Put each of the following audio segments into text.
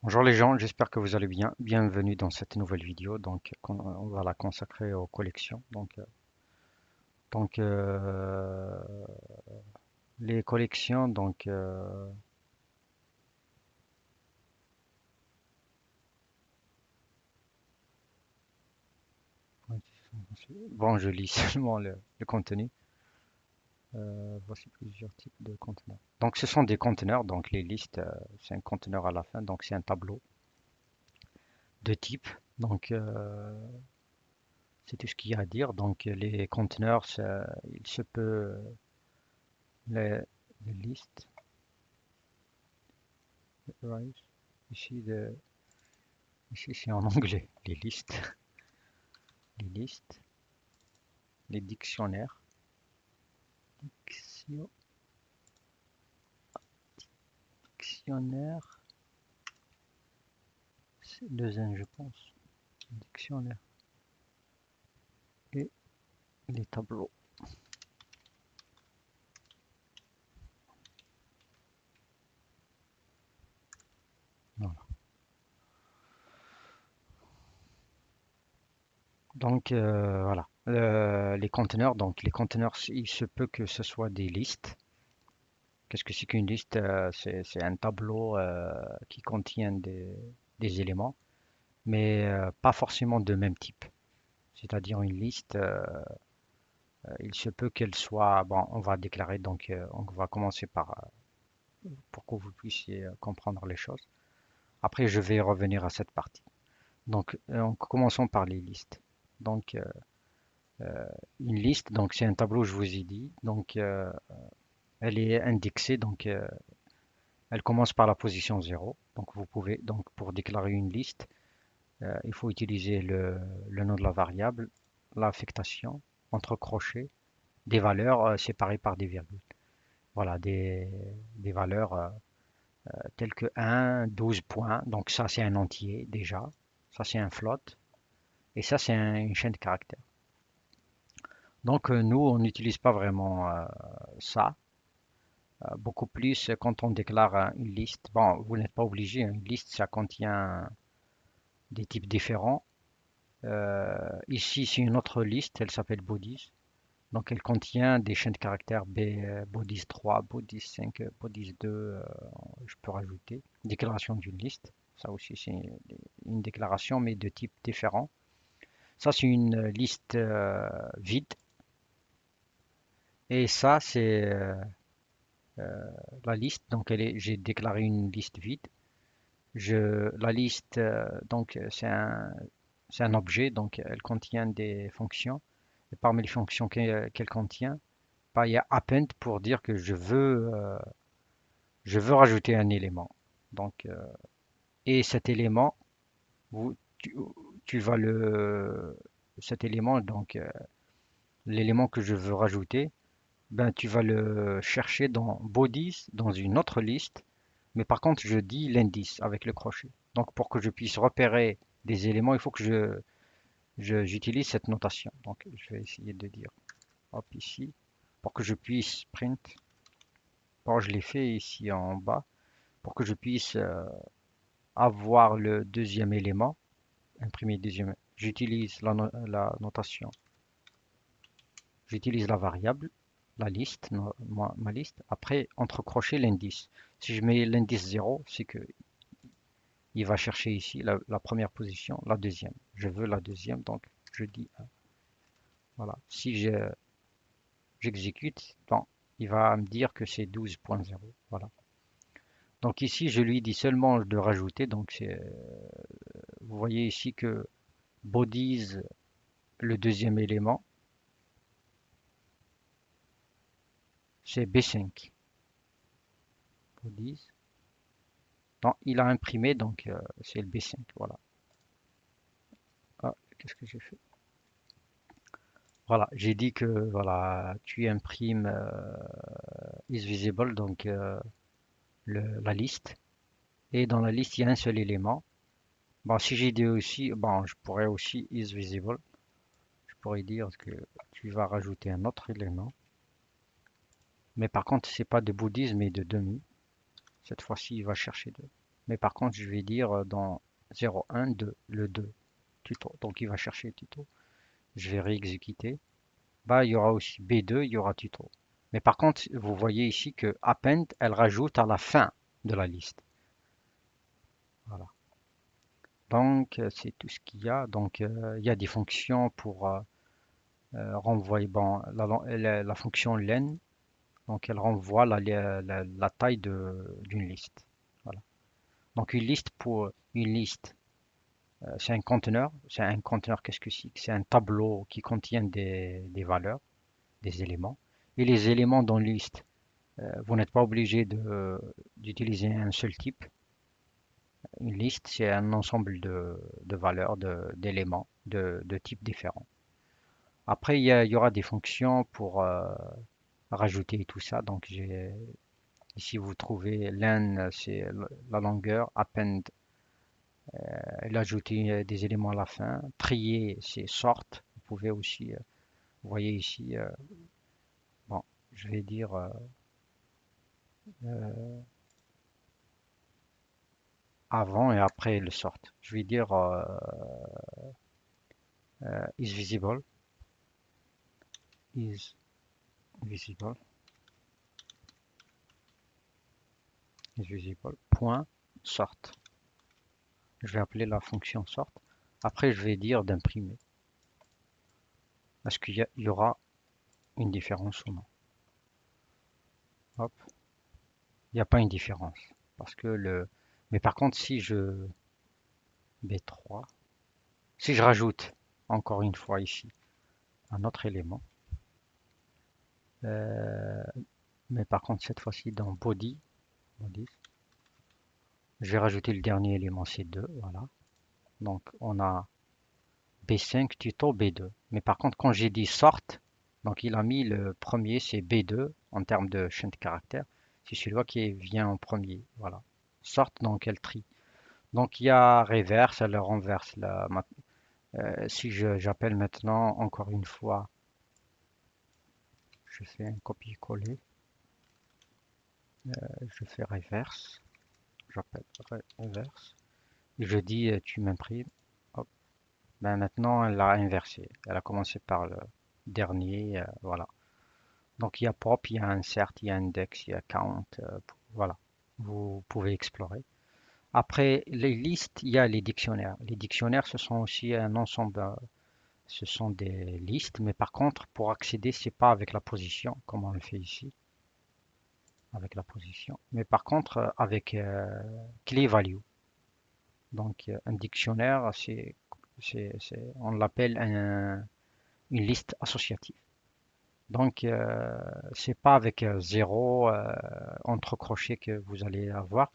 Bonjour les gens, j'espère que vous allez bien. Bienvenue dans cette nouvelle vidéo. On va la consacrer aux collections. Donc, les collections. Bon, je lis seulement le contenu. Voici plusieurs types de conteneurs. Donc, ce sont des conteneurs. Donc, les listes, c'est un conteneur à la fin. Donc, c'est un tableau de type. Donc, c'est tout ce qu'il y a à dire. Donc, les conteneurs, il se peut les, les listes. Right. Ici, ici c'est en anglais. Les listes, les dictionnaires. Dictio- Dictionnaire, c'est deux N, je pense. Dictionnaire et les tableaux. Voilà. Voilà. Les conteneurs, les conteneurs, il se peut que ce soit des listes. Qu'est-ce que c'est qu'une liste? C'est un tableau qui contient des éléments, mais pas forcément de même type. C'est-à-dire une liste, il se peut qu'elle soit, bon, on va déclarer, on va commencer pour que vous puissiez comprendre les choses. Après, je vais revenir à cette partie. Commençons par les listes. Donc, euh, une liste, donc c'est un tableau, je vous ai dit. Elle est indexée, elle commence par la position 0. Donc, vous pouvez, donc, pour déclarer une liste, il faut utiliser le nom de la variable, l'affectation, entre crochets, des valeurs séparées par des virgules. Voilà, des valeurs telles que 1, 12 points. Donc ça, c'est un entier déjà. Ça, c'est un float. Et ça, c'est une chaîne de caractères. Nous, on n'utilise pas vraiment ça. Beaucoup plus quand on déclare une liste. Bon, vous n'êtes pas obligé, hein. Une liste, ça contient des types différents. Ici, c'est une autre liste. Elle s'appelle bodies. Donc, elle contient des chaînes de caractères bodies 3, bodies 5, bodies 2. Je peux rajouter. Déclaration d'une liste. Ça aussi, c'est une déclaration, mais de type différent. Ça, c'est une liste vide. Et ça, c'est la liste. J'ai déclaré une liste vide. La liste, c'est un objet, donc elle contient des fonctions. Et parmi les fonctions qu'elle contient, bah, il y a append pour dire que je veux rajouter un élément. Donc, euh, et cet élément, vous, tu, tu vas cet élément, l'élément que je veux rajouter, ben, tu vas le chercher dans bodies, dans une autre liste. Mais par contre, je dis l'indice avec le crochet. Donc, pour que je puisse repérer des éléments, il faut que j'utilise cette notation. Donc, je vais essayer de dire, hop, ici, pour que je puisse print. Bon, je l'ai fait ici en bas, pour que je puisse avoir le deuxième élément, imprimer deuxième. J'utilise la notation, j'utilise la variable, la liste, ma liste. Après, entre crochets, l'indice. Si je mets l'indice 0, c'est que il va chercher ici la première position, la deuxième. Je veux la deuxième, donc je dis 1. Voilà. Si j'exécute, bon, il va me dire que c'est 12.0. Voilà. Donc ici, je lui dis seulement de rajouter. Vous voyez ici que bodies, le deuxième élément, c'est B5. Bodies. Non, il a imprimé, c'est le B5. Voilà. Ah, qu'est-ce que j'ai fait? Voilà, j'ai dit que voilà, tu imprimes is visible, la liste. Et dans la liste, il y a un seul élément. Bon, si j'ai dit aussi, bon, je pourrais aussi is visible. Je pourrais dire que tu vas rajouter un autre élément. Mais par contre, c'est pas de bouddhisme mais de demi. Cette fois-ci, il va chercher deux. Mais par contre, je vais dire dans 0, 1, 2, le 2, tuto. Donc il va chercher tuto. Je vais réexécuter. Bah, il y aura aussi B2, il y aura tuto. Mais par contre, vous voyez ici que append, elle rajoute à la fin de la liste. Voilà. Donc, c'est tout ce qu'il y a. Donc, il y a des fonctions pour renvoyer bon, la fonction len. Donc, elle renvoie la taille d'une liste. Voilà. Donc, une liste, c'est un conteneur. C'est un conteneur, qu'est-ce que c'est? C'est un tableau qui contient des valeurs, des éléments. Et les éléments dans une liste, vous n'êtes pas obligé d'utiliser un seul type. Une liste, c'est un ensemble de valeurs, d'éléments, de types différents. Après, il y aura des fonctions pour rajouter tout ça. Donc, ici, vous trouvez len, c'est la longueur, append, ajouter des éléments à la fin. Trier, c'est sort. Vous pouvez aussi, vous voyez ici, bon, je vais dire avant et après le sort. Je vais dire is visible, is visible, is visible, point sort. Je vais appeler la fonction sort. Après, je vais dire d'imprimer. Est-ce qu'il y aura une différence ou non? Hop, il n'y a pas une différence. Parce que Mais par contre, si je B3, si je rajoute encore une fois ici un autre élément, euh, mais par contre cette fois-ci dans body, je vais rajouter le dernier élément, c'est 2, voilà. Donc on a B5 tuto B2. Mais par contre, quand j'ai dit sort, donc il a mis le premier, c'est B2 en termes de chaîne de caractères. C'est celui-là qui vient en premier. Voilà. Sort, donc elle trie. Donc il y a reverse, elle renverse. Si j'appelle maintenant encore une fois, je fais un copier-coller, je fais reverse, j'appelle reverse, et je dis tu m'imprimes. Hop. Ben maintenant elle a inversé. Elle a commencé par le dernier, voilà. Donc il y a pop, il y a insert, il y a index, il y a count, voilà. Vous pouvez explorer. Après les listes, il y a les dictionnaires. Les dictionnaires, ce sont aussi un ensemble, ce sont des listes, mais par contre, pour accéder, c'est pas avec la position, comme on le fait ici, avec la position, mais par contre avec clé value. Donc un dictionnaire, on l'appelle une liste associative. Donc, c'est pas avec zéro entre crochets que vous allez avoir,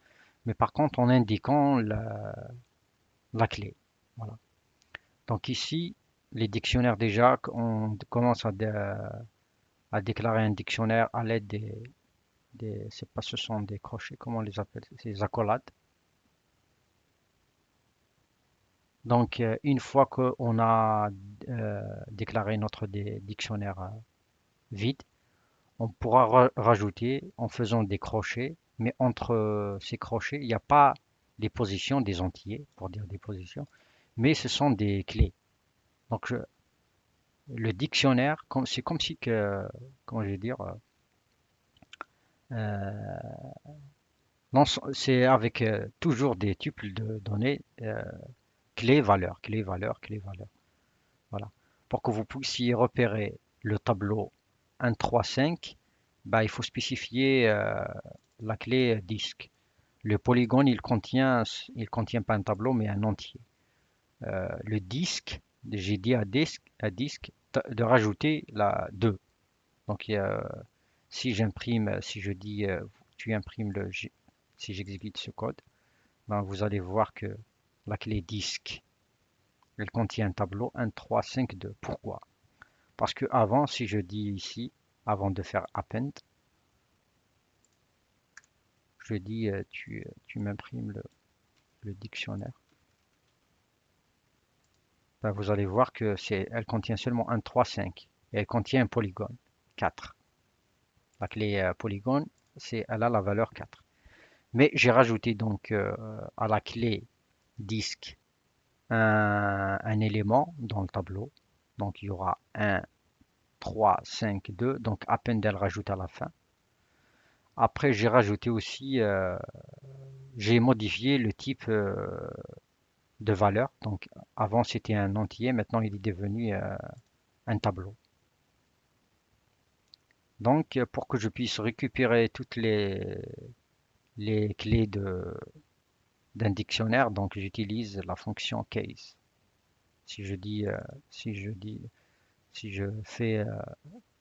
mais par contre en indiquant la clé. Voilà. Donc ici, les dictionnaires déjà, on commence à déclarer un dictionnaire à l'aide c'est pas, ce sont des crochets, comment on les appelle? C'est des accolades. Donc, une fois qu'on a déclaré notre dictionnaire vide, on pourra rajouter en faisant des crochets, mais entre ces crochets, il n'y a pas des positions des entiers, pour dire des positions, mais ce sont des clés. Donc le dictionnaire, c'est comme si que, comment je vais dire, c'est avec toujours des tuples de données, clé, valeur, clé, valeur, clé, valeur. Voilà. Pour que vous puissiez repérer le tableau 1, 3, 5, bah, il faut spécifier la clé disque. Le polygone, il contient pas un tableau, mais un entier. Le disque, j'ai dit à disque de rajouter la 2. Donc, si j'imprime, si je dis tu imprimes si j'exécute ce code, ben, vous allez voir que la clé disque, elle contient un tableau 1, 3, 5, 2. Pourquoi? Parce que avant, si je dis ici, avant de faire append, je dis tu m'imprimes le dictionnaire. Ben, vous allez voir que elle contient seulement un 3, 5. Et elle contient un polygone 4. La clé polygone, elle a la valeur 4. Mais j'ai rajouté donc à la clé disque un élément dans le tableau. Donc il y aura 1, 3, 5, 2. Donc append rajoute à la fin. Après, j'ai rajouté aussi, j'ai modifié le type de valeur. Donc avant c'était un entier, maintenant il est devenu un tableau. Donc pour que je puisse récupérer toutes les clés d'un dictionnaire, donc j'utilise la fonction case. Si je dis, si je dis, si je fais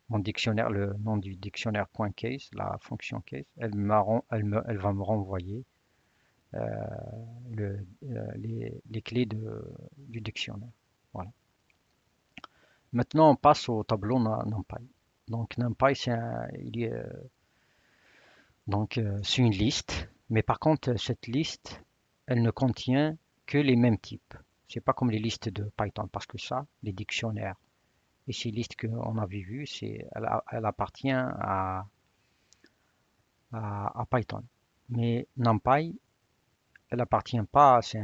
mon dictionnaire, le nom du dictionnaire .case, la fonction case, elle va me renvoyer euh, les clés du dictionnaire. Voilà. Maintenant, on passe au tableau NumPy. Donc NumPy, c'est une liste, mais par contre, cette liste, elle ne contient que les mêmes types. C'est pas comme les listes de Python, parce que ça, les dictionnaires et ces listes qu'on avait vues, elle appartient à Python. Mais NumPy, elle appartient pas, c'est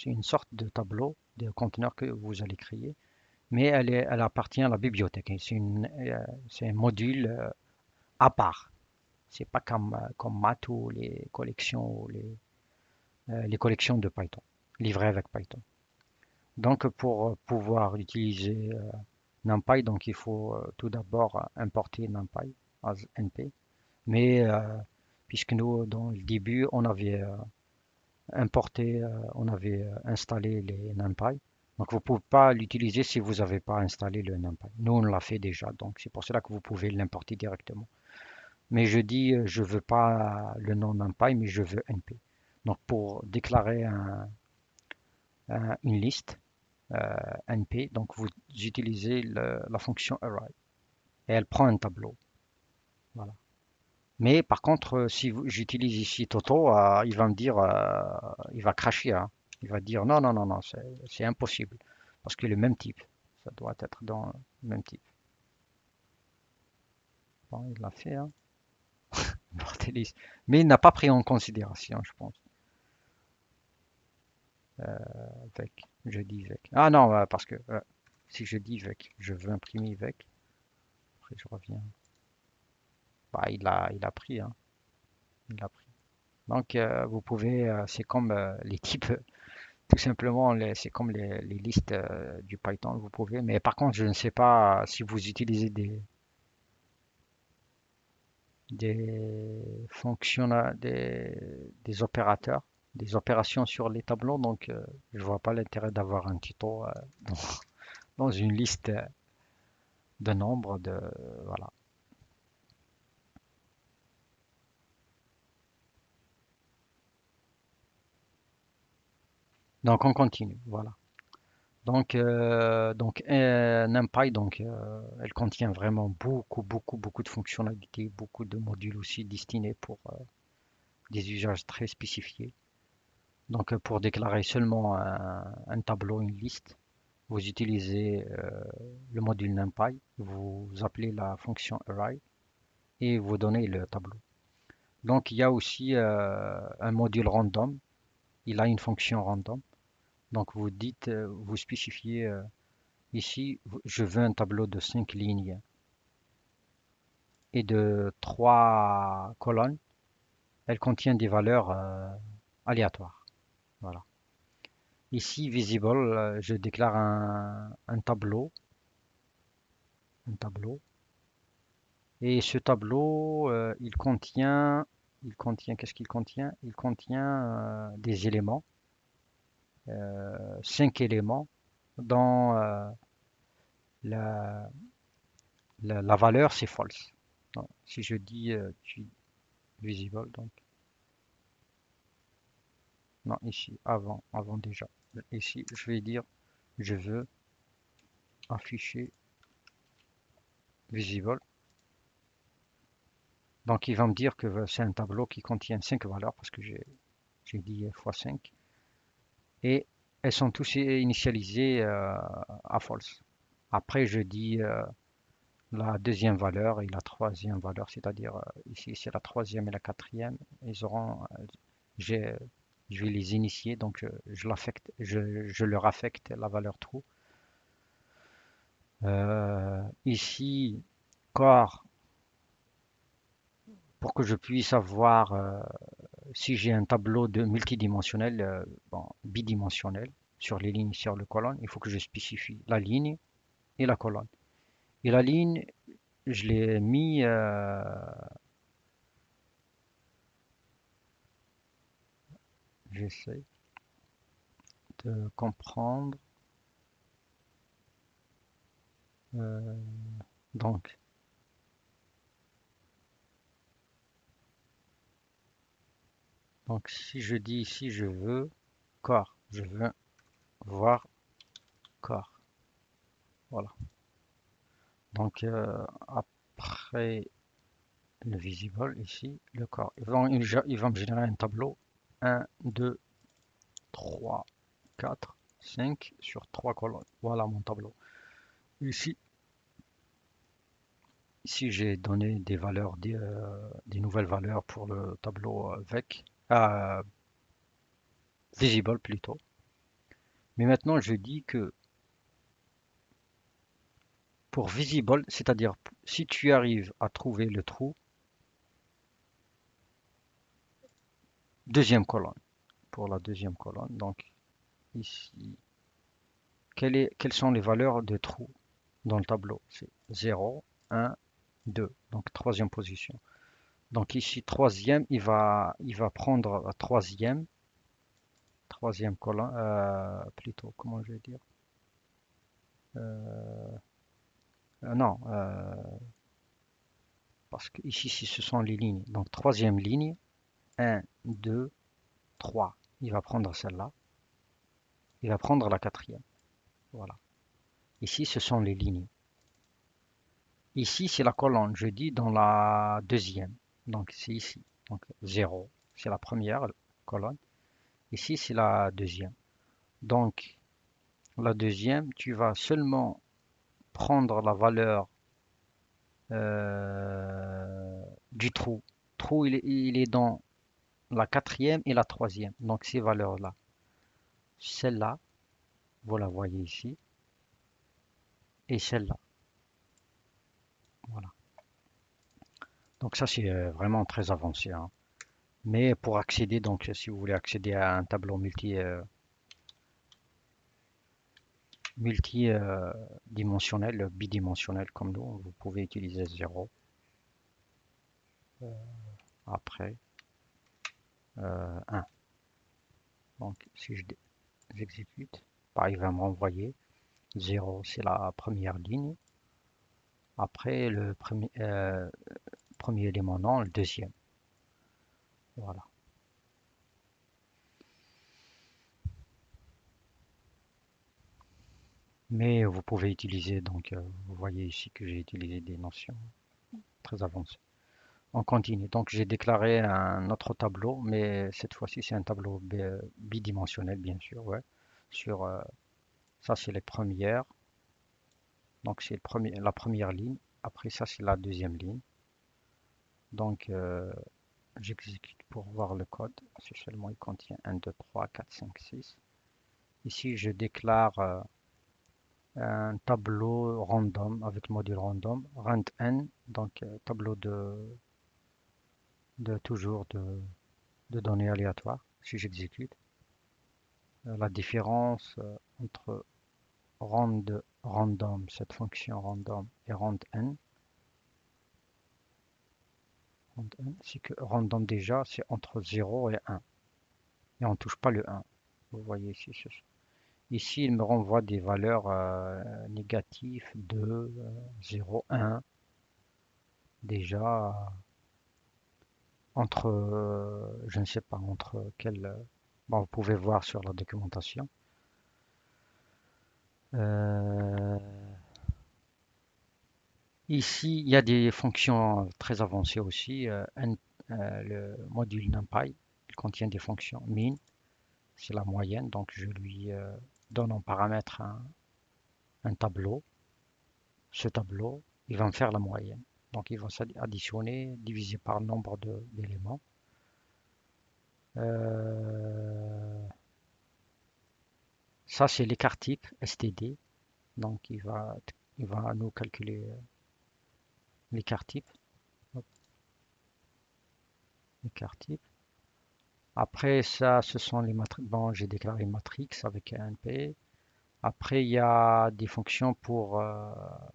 une sorte de tableau, de conteneur que vous allez créer, mais elle appartient à la bibliothèque. C'est un module à part. C'est pas comme Math ou les collections de Python, livrées avec Python. Donc pour pouvoir utiliser NumPy, donc il faut tout d'abord importer NumPy as NP. Mais puisque nous, dans le début, on avait importé, on avait installé les NumPy. Donc vous ne pouvez pas l'utiliser si vous n'avez pas installé le NumPy. Nous, on l'a fait déjà, donc c'est pour cela que vous pouvez l'importer directement. Mais je dis, je veux pas le nom NumPy, mais je veux NP. Donc pour déclarer une liste NP, donc vous utilisez la fonction array et elle prend un tableau. Voilà. Mais par contre, si j'utilise ici Toto, il va me dire, il va cracher, hein. Il va dire non, non, non, non, c'est impossible. Parce que le même type, ça doit être dans le même type. Bon, il l'a fait, hein. Mortélis. Mais il n'a pas pris en considération, je pense. Vec, je dis vec. Ah non, parce que si je dis vec, je veux imprimer vec. Après, je reviens. Bah, il a pris, hein. Il a pris. Donc, vous pouvez, c'est comme les types. Tout simplement, c'est comme les listes du Python, vous pouvez. Mais par contre, je ne sais pas si vous utilisez des fonctions, des opérateurs, des opérations sur les tableaux. Donc, je vois pas l'intérêt d'avoir un tuto dans, dans une liste de nombres voilà. Donc, on continue. Voilà. Donc NumPy, elle contient vraiment beaucoup, beaucoup, beaucoup de fonctionnalités, beaucoup de modules aussi destinés pour des usages très spécifiés. Donc, pour déclarer seulement un tableau, une liste, vous utilisez le module NumPy, vous appelez la fonction array et vous donnez le tableau. Donc, il y a aussi un module random. Il a une fonction random. Donc, vous dites, vous spécifiez ici, je veux un tableau de 5 lignes et de 3 colonnes. Elle contient des valeurs aléatoires. Voilà. Ici, visible, je déclare un tableau. Et ce tableau, qu'est-ce qu'il contient? Il contient des éléments, 5 éléments, dont la, la valeur c'est false. Donc, si je dis visible, donc non, ici, avant déjà. Ici, je vais dire, je veux afficher visible. Donc, il va me dire que c'est un tableau qui contient 5 valeurs parce que j'ai dit x5. Et elles sont tous initialisées à false. Après, je dis la deuxième valeur et la troisième valeur, c'est-à-dire ici c'est la troisième et la quatrième, ils auront, j'ai, je vais les initier, donc je leur affecte la valeur true. Ici, corps, pour que je puisse avoir, si j'ai un tableau de multidimensionnel, bon, bidimensionnel, sur les lignes, sur le colonne, il faut que je spécifie la ligne et la colonne. Et la ligne, je l'ai mis, j'essaie de comprendre. euh, donc, donc, si je dis ici, je veux corps, je veux voir corps. Voilà. Donc, après le visible, ici, le corps. Il va me générer un tableau. Un, 2, 3, 4, 5 sur 3 colonnes. Voilà mon tableau. Ici, ici j'ai donné des valeurs, des nouvelles valeurs pour le tableau avec, visible plutôt. Mais maintenant, je dis que pour visible, c'est-à-dire si tu arrives à trouver le trou, deuxième colonne, pour la deuxième colonne, donc ici, quelles sont les valeurs de trou dans le tableau? C'est 0, 1, 2, donc troisième position. Donc ici, troisième, il va prendre la troisième colonne, plutôt, comment je vais dire? Non, parce que ici, si ce sont les lignes. Donc troisième ligne, 1, 2, 3. Il va prendre celle-là. Il va prendre la quatrième. Voilà. Ici, ce sont les lignes. Ici, c'est la colonne. Je dis dans la deuxième. Donc, c'est ici. Donc, 0, c'est la première colonne. Ici, c'est la deuxième. Donc, la deuxième, tu vas seulement prendre la valeur du trou. Trou, il est dans la quatrième et la troisième. Donc, ces valeurs-là. Celle-là, vous la voyez ici. Et celle-là. Voilà. Donc, ça, c'est vraiment très avancé, hein. Mais pour accéder, donc si vous voulez accéder à un tableau multidimensionnel, bidimensionnel comme nous, vous pouvez utiliser 0. Après 1. Donc si j'exécute, il va me renvoyer 0, c'est la première ligne. Après le premier élément, non, le deuxième. Voilà. Mais vous pouvez utiliser, donc vous voyez ici que j'ai utilisé des notions très avancées. On continue. Donc j'ai déclaré un autre tableau, mais cette fois-ci c'est un tableau bidimensionnel, bien sûr. Ouais. Sur ça c'est les premières. Donc c'est la première ligne. Après ça c'est la deuxième ligne. Donc j'exécute pour voir le code. Si seulement il contient 1, 2, 3, 4, 5, 6. Ici je déclare un tableau random avec le module random, rand_n, donc tableau toujours de données aléatoires. Si j'exécute. La différence entre random, cette fonction random, et rand_n, c'est que random déjà, c'est entre 0 et 1. Et on ne touche pas le 1. Vous voyez ici. Ici, il me renvoie des valeurs négatives 2, 0, 1. Déjà, entre, je ne sais pas, entre quel. Bon, vous pouvez voir sur la documentation. Euh, Ici, il y a des fonctions très avancées aussi. Le module NumPy, il contient des fonctions min, c'est la moyenne, donc je lui donne en paramètre un tableau. Ce tableau, il va me faire la moyenne. Donc il va s'additionner, diviser par le nombre d'éléments. Euh, Ça, c'est l'écart type STD. Donc il va nous calculer l'écart type. Hop, l'écart type. Après ça, ce sont les matrices. Bon, j'ai déclaré matrix avec un P. Après, il y a des fonctions pour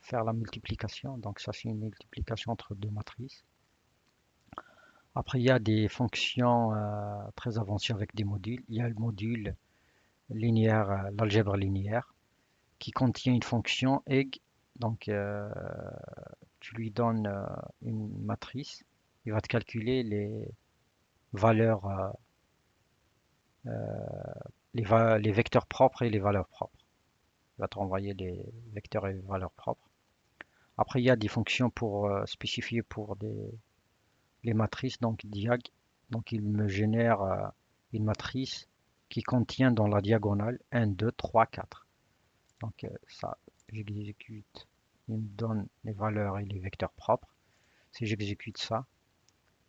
faire la multiplication. Donc ça, c'est une multiplication entre deux matrices. Après, il y a des fonctions très avancées avec des modules. Il y a le module linéaire, l'algèbre linéaire, qui contient une fonction egg. Donc, tu lui donnes une matrice. Il va te calculer les valeurs, les vecteurs propres et les valeurs propres. Il va te renvoyer les vecteurs et les valeurs propres. Après, il y a des fonctions pour spécifier pour les matrices, donc diag. Donc, il me génère une matrice qui contient dans la diagonale 1, 2, 3, 4. Donc, ça, j'exécute. Il me donne les valeurs et les vecteurs propres. Si j'exécute ça,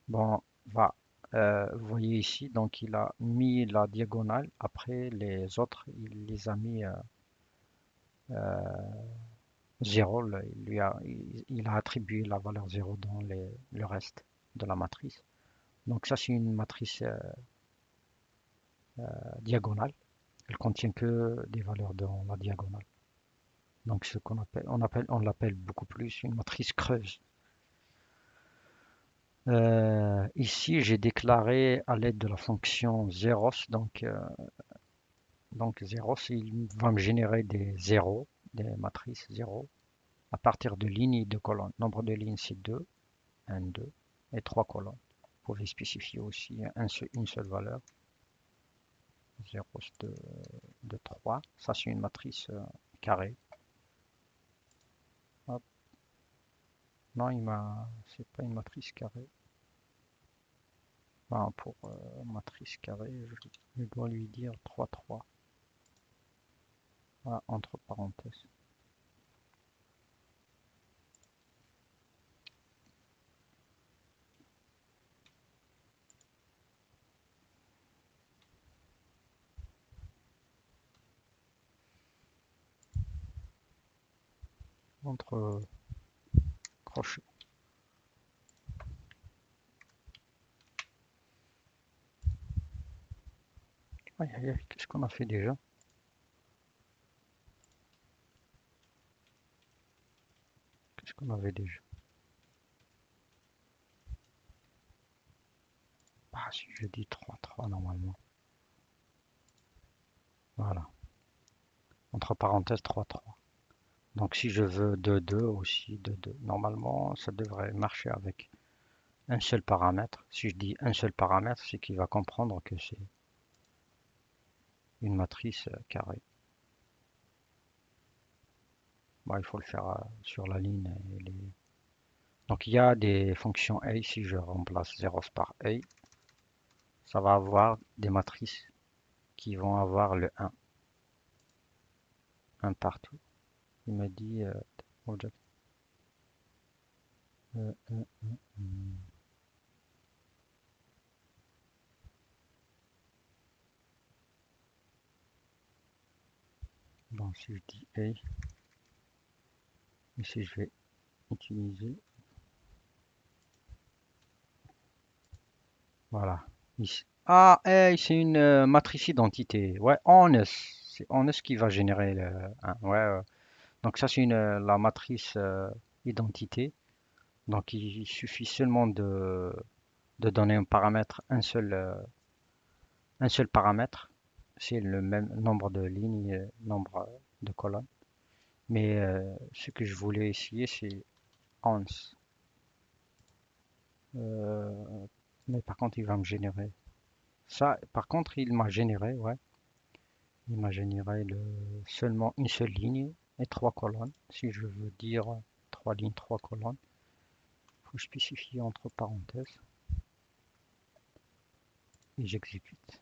bon, va. Vous voyez ici, donc il a mis la diagonale. Après, les autres, il les a mis 0. Il a attribué la valeur 0 dans le reste de la matrice. Donc ça, c'est une matrice diagonale. Elle contient que des valeurs dans la diagonale. Donc ce qu'on on l'appelle beaucoup plus une matrice creuse. Ici, j'ai déclaré à l'aide de la fonction zeros. Donc zeros, il va me générer des zéros, des matrices zéros, à partir de lignes et de colonnes. Nombre de lignes, c'est 2, 1, 2, et 3 colonnes. Vous pouvez spécifier aussi une seule valeur. 0 de 3. Ça, c'est une matrice carrée. Hop. Non, c'est pas une matrice carrée. Enfin, pour matrice carrée, je dois lui dire 3, 3. Voilà, entre parenthèses. Entre crochets. Aïe, aïe, aïe, qu'est-ce qu'on a fait déjà? Qu'est-ce qu'on avait déjà? Ah, si je dis 3, 3 normalement. Voilà. Entre parenthèses 3, 3. Donc si je veux 2, 2 aussi, 2, 2. Normalement, ça devrait marcher avec un seul paramètre. Si je dis un seul paramètre, c'est qu'il va comprendre que c'est une matrice carrée. Bon, il faut le faire sur la ligne. Donc il y a des fonctions A. Si je remplace 0 par A, ça va avoir des matrices qui vont avoir le 1 partout. Il me dit object. Euh, euh, euh. Bon, si je dis A, ici je vais utiliser. Voilà. Ici. Ah, A, c'est une matrice identité. Ouais, honest. C'est honest qui va générer le 1. Ouais, donc ça, c'est la matrice identité. Donc il suffit seulement de donner un paramètre, un seul paramètre. C'est le même nombre de lignes, nombre de colonnes. Mais ce que je voulais essayer, c'est ons. Euh, mais par contre, il va me générer. Ça, par contre, il m'a généré, ouais. Il m'a généré seulement une seule ligne et 3 colonnes. Si je veux dire 3 lignes, 3 colonnes, il faut spécifier entre parenthèses et j'exécute.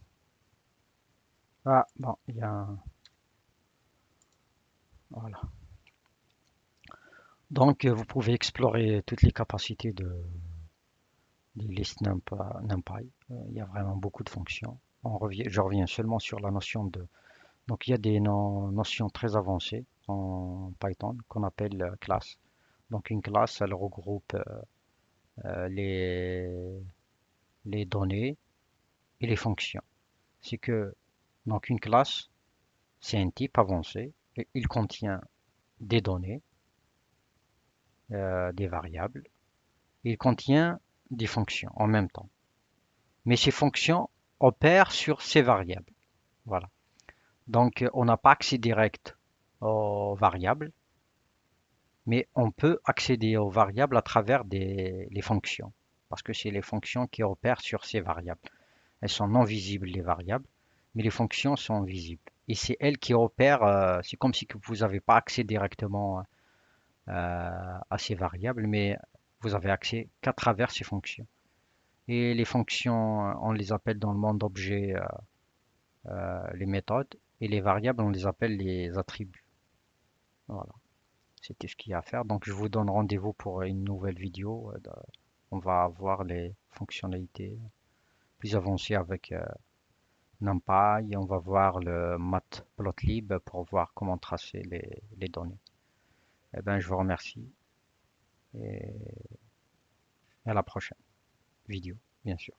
Ah, bon, il y a un... Voilà. Donc, vous pouvez explorer toutes les capacités des listes NumPy. Il y a vraiment beaucoup de fonctions. Je reviens seulement sur la notion de... Donc, il y a des notions très avancées en Python qu'on appelle classe. Donc, une classe, elle regroupe euh, les, les données et les fonctions. C'est que, donc, une classe, c'est un type avancé. Et il contient des données, des variables. Il contient des fonctions en même temps. Mais ces fonctions opèrent sur ces variables. Voilà. Donc, on n'a pas accès direct aux variables, mais on peut accéder aux variables à travers les fonctions, parce que c'est les fonctions qui opèrent sur ces variables. Elles sont non visibles, les variables, mais les fonctions sont visibles. Et c'est elles qui opèrent, c'est comme si vous n'avez pas accès directement à ces variables, mais vous avez accès qu'à travers ces fonctions. Et les fonctions, on les appelle dans le monde objet les méthodes, et les variables, on les appelle les attributs. Voilà, c'était ce qu'il y a à faire. Donc je vous donne rendez-vous pour une nouvelle vidéo. On va voir les fonctionnalités plus avancées avec NumPy. On va voir le Matplotlib pour voir comment tracer les données. Eh ben, je vous remercie et à la prochaine vidéo, bien sûr.